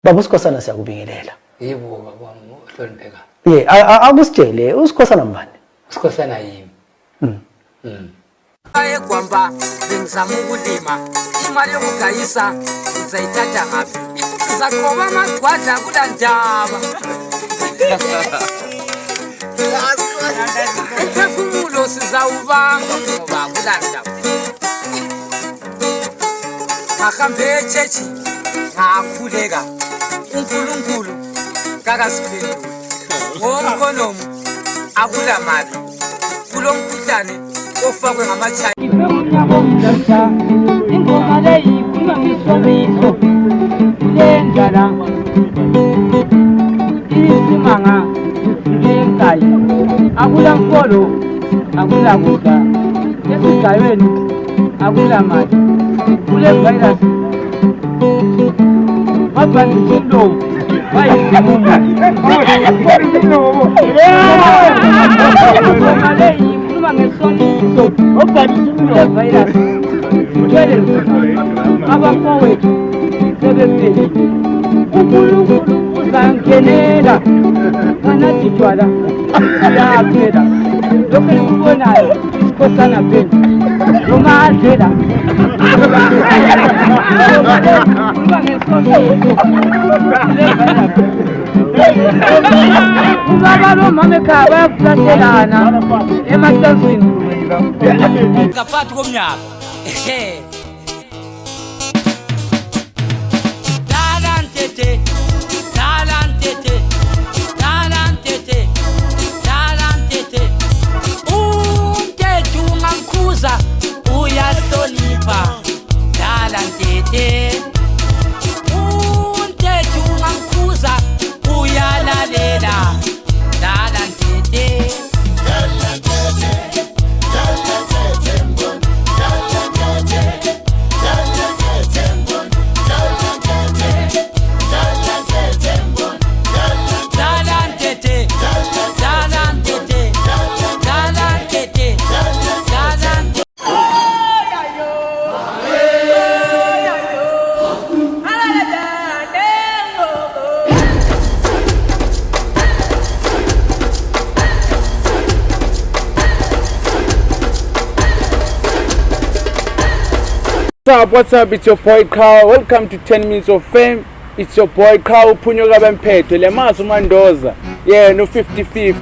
Baba uSikhosana siyakubingelela. Yebo baba ngohlonipheka. Akusitshele uSikhosana mbani? uSikhosana yimi. Ayekwamba bengizama ukulima imali yokudayisa uzayithatha ngaphi? Sizaqoba amagwadla kula ndaba. Emphefumulo sizawubanga ngoba kula ndaba. Ngahambe echechi ngakhuleka uNkulunkulu kakasiphendule. Ngomkhonomo akula mali kulo mkhuhlane ofakwe ngamachayina. Ingoma leyi kunomiswamiso lendala isimanga lenkayi akula mfolo akula kudla esigayweni akula mali kule virus mabhanisindo bayisimuka ingoma leyi kukhuluma ngesoniso obhanisindo virus abafowethu sebefile uNkulunkulu uzangenela phanathi tshwala siyaphela lokhu elikubonayo isikhosana phela noma adlela ubaba nomama ekhaya bayakuflaselana emacansini Ngaphansi komnyaka. What's up? It's your boy Carl. Welcome to 10 Minutes of Fame. It's your boy Carl Phunyoka Bemphetho le mazu Mandoza. No 50-50.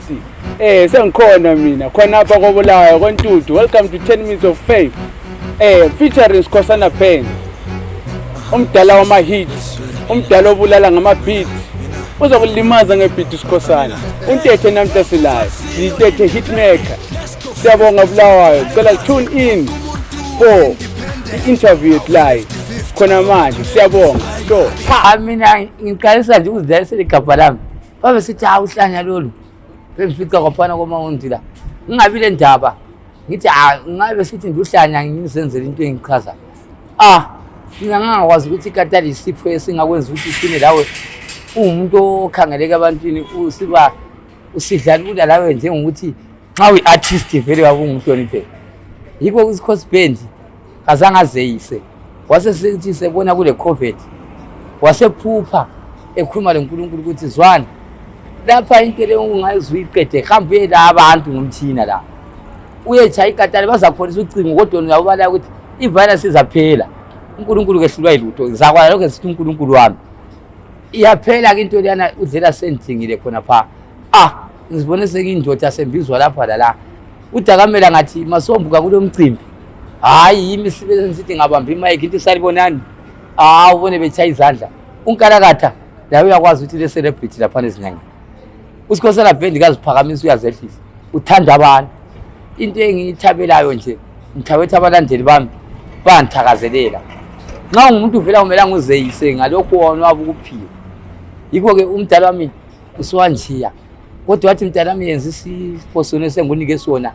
Sengikhona mina khona apha koBulawayo koNtuthu. Welcome to 10 Minutes of Fame. Featuring Sikhosana Band. Umdala wama hits, umdala obulala ngama beats. Uzokulimaza ngebeat uSikhosana. Untethe namhla silayo. Untethe hitmaker. Siyabonga Bulawayo. Cela tune in for interview live khona manje siyabonga so mina ngiqalisa nje ukuzidayisela igabha lami babe sithi uhlanya lolu befica kwaphana komawundi la ngingabile ndaba ngithi ngabe sithi ngihlanya ngizenzela into engichaza ngingakwazi ukuthi ikatali isipho esingakwenza ukuthi sine lawe umuntu okhangeleka abantwini usiba usidlalula lawe njengokuthi xa uyi-artist vele wabumuntu oniphe yikho uSikhosi Band azange azeyise wasesithi sebona kule COVID wasephupha ekhuluma leNkulunkulu ukuthi zwani lapha into le ungayizuyiqede hambe la abantu ngomthina la uyechaya ikatali bazakholisa ucingo kodwa uyabala ukuthi ivirus izaphela uNkulunkulu kehlulwa ilutho ngizakwala lokho sithi uNkulunkulu wami iyaphela ke into leyana udlela sendingile khona pha ngizibone sekuyindoda sembizwa lapha la udakamela ngathi masombuka kulomcimbi hayi yimi sibe sithi ngabamba imic into salibonani ubone betshaya izandla unkalakatha la uyakwazi ukuthi le celebrity lapha ezinyanga uSikhosana Band kaziphakamisa uyazehlisa uthanda abantu into engiyithabelayo nje ngithawetha abalandeli bami banthakazelela nxa ungumuntu uvela kumele nguzeyise ngalokho wona wabo ukuphila yikho ke umdala wami usiwanjiya kodwa wathi umdala wami yenza isiposono sengunike sona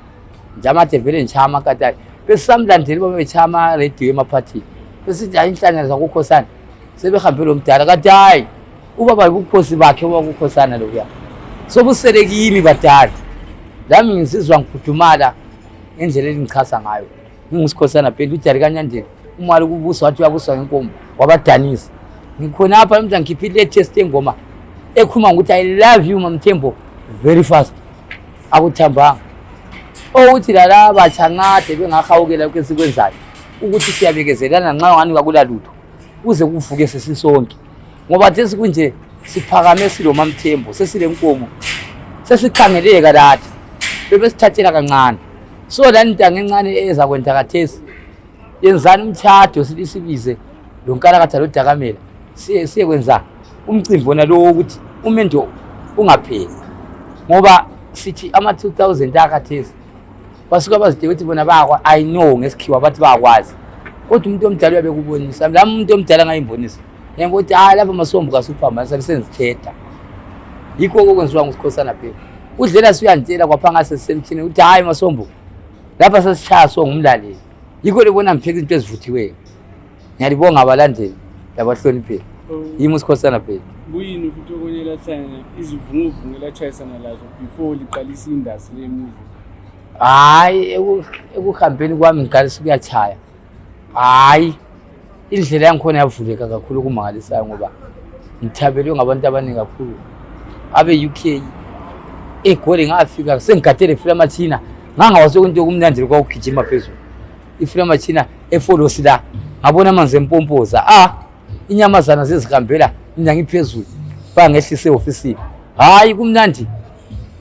njamathe vele nchama katali besamlandeli babechama radio emaphathini besithi hayi inhlanya zakuKhosana sebehambe lo mdala kathi hayi ubaba ubukhosi bakhe wakuKhosana lokuya sobuselekimi badala lami ngisizwa ngikhudumala ngendlela engichasa ngayo nginguSikhosana Band uJari kaNyandeni umali kubusa wathi uyabuswa ngenkomo wabadanisa ngikhona apha manje ngikhiphe test engoma ekhuluma ukuthi I love you Mamthembo very fast akuthambanga othi la bachancade bengahawukela kwesikwenzayo ukuthi siyabekezelana nxa ngani kwakulalutho uze kuvuke sesisonke ngoba thesi kunje siphakame silo Mamthembo sesilenkomo sesikhangeleka lathi bebesithathela kancane so la ntanga encane eza kwenta kathesi yenzani umthatho silisibize lonkalakatha lodakamela siye kwenza umcimbi wona lo ukuthi umendo ungapheli ngoba sithi ama 2000 akathesi basuka bazide ukuthi bona bakwa I know ngesikhiwa bathi bakwazi kodwa umuntu omdala uyabekubonisa la umuntu omdala ngayimbonisa ngokuthi lapha Masombo kaSuperman salisenzithetha yikho okwenziwa nguSikhosana phela udlela siyantshela kwaphanga sesemthini uthi hayi Masombo lapha sesishaya so ngumlaleli yikho lebona mpheke into ezivuthiweyo ngiyalibonga abalandeli labahlonipheli yimi uSikhosana phela kuyini futhi okonyela sana izivunguvungu latshayisana lazo before liqalisa industry lemusic hayi ekuhambeni kwami ngiqalisa ukuyachaya hayi indlela yangikhona yavuleka kakhulu kumangalisayo ngoba ngithabelwe ngabantu abaningi kakhulu abe UK eGoli ngafika sengigadele ifilm machina ngangawazi into yokumnandi kwakugijima phezulu ifilm machina eFolosi la ngabona amanzi empompoza inyamazana zezihambela mina ngiphezulu bangehlise office hayi kumnandi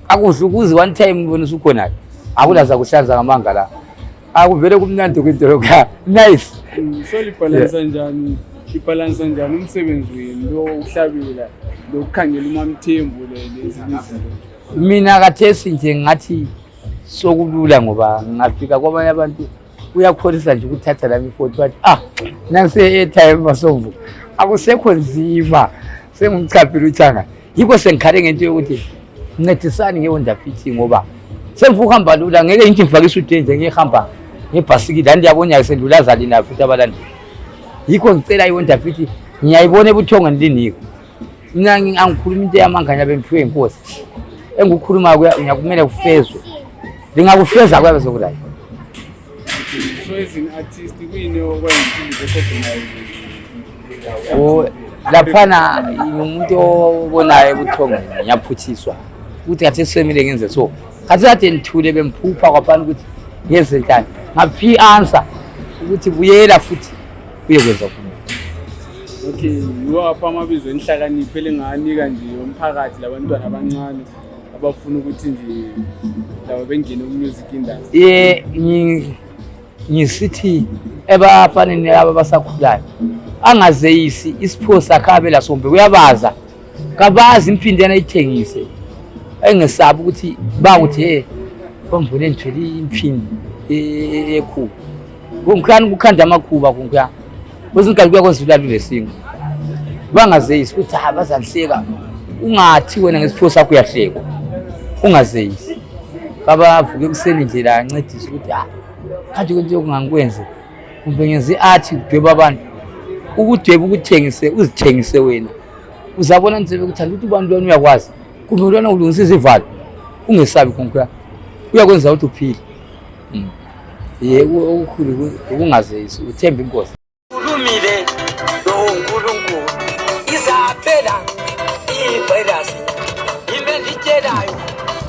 akudla ukuze one time ngibonisa ukhona akulaza kuhlanza ngamanga la akuvele kumnandi kwinto lokha nice so libalansa njani ibalansa njani umsebenzi wenu lo uhlabela lo kukhangela uMamthembo lezinto mina kathesi nje ngathi sokulula ngoba ngafika kwabanye abantu uyakholisa nje ukuthatha lami ifoto wathi nansi airtime Masombo akusekho nzima sengumchaphile uthanga yikho sengikhale ngento yokuthi ncedisani ngewonda fithi ngoba sengifuka hamba lula ngeke ngithi ngifake isude nje ngihamba ngebhasikili la ndiyabona sendlula zali na futhi abalandeli yikho ngicela iwonda fithi ngiyayibona ebuthongo ndiliniko mina angikhuluma into yamanganya bemphiwe inkosi engukhuluma ngiyakumele kufezwe lingakufeza kwabe sokulayo so ezin artist kuyini okwenza laphana umuntu obonayo ebuthongo ngiyaphuthiswa ukuthi kathi semile ngenze so kathi nithule bemphupha kwaphana ukuthi yenze njani ngaphi answer ukuthi buyela futhi uyekwenza khona okay wapha amabizo enhlakaniphe lenganika nje umphakathi labantwana abancane abafuna ukuthi nje laba bengene ku-music industry ngisithi ebafaneni laba basakhulayo angazeyisi isipho sakhabe la Sombe uyabaza kabazi imphindena ayithengise engesabi ukuthi banguthi bamvule ngithwele imphindi ekhulu kungikhani kukhanda amakhuba kungiya kwezinkathi kuyakwenzula lesingo bangazeyisi ukuthi bazanhleka ungathi wena ngesipho sakho uyahlekwa ungazeyisi kabavuke kuseni nje la ancedisa ukuthi kanti kwento okungangikwenze kumbe ngenze art udweba abantu ukudweba ukuthengise uzithengise wena uzabona nje bekuthanda ukuthi abantu lona uyakwazi kumbe lona ulungisa izivalo ungesabi konke uyakwenza ukuthi uphile yebo okukhulu ukungazeyisi uthemba inkosi ulumile lo uNkulunkulu izaphela ivirus imenditshelayo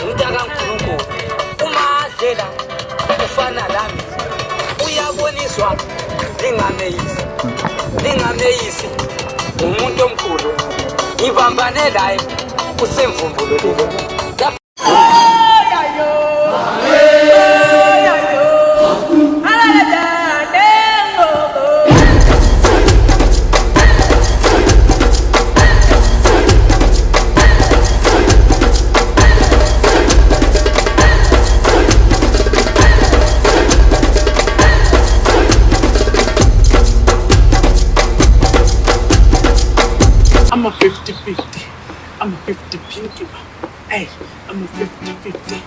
umntaka kaNkulunkulu umadlela ufana lami uyaboniswa lingameyisi umuntu omkhulu ngibambane laye usemvumbululile I'm a 50-50. I'm a 50 pinky. Hey, I'm a 50-50.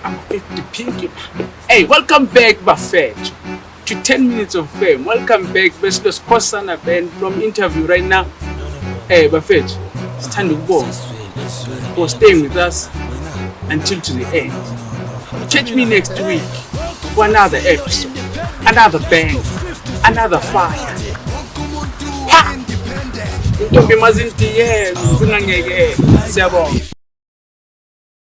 I'm a 50 pinky. Hey, welcome back, Bafethu, to 10 Minutes of Fame. Welcome back, Beslo Sikhosana band from interview right now. Hey, Bafethu, it's time to go. For staying with us until to the end. Catch me next week for another episode, another bang, another fire. Ha! intombi mazindiyele zingangekele. Siyabonga.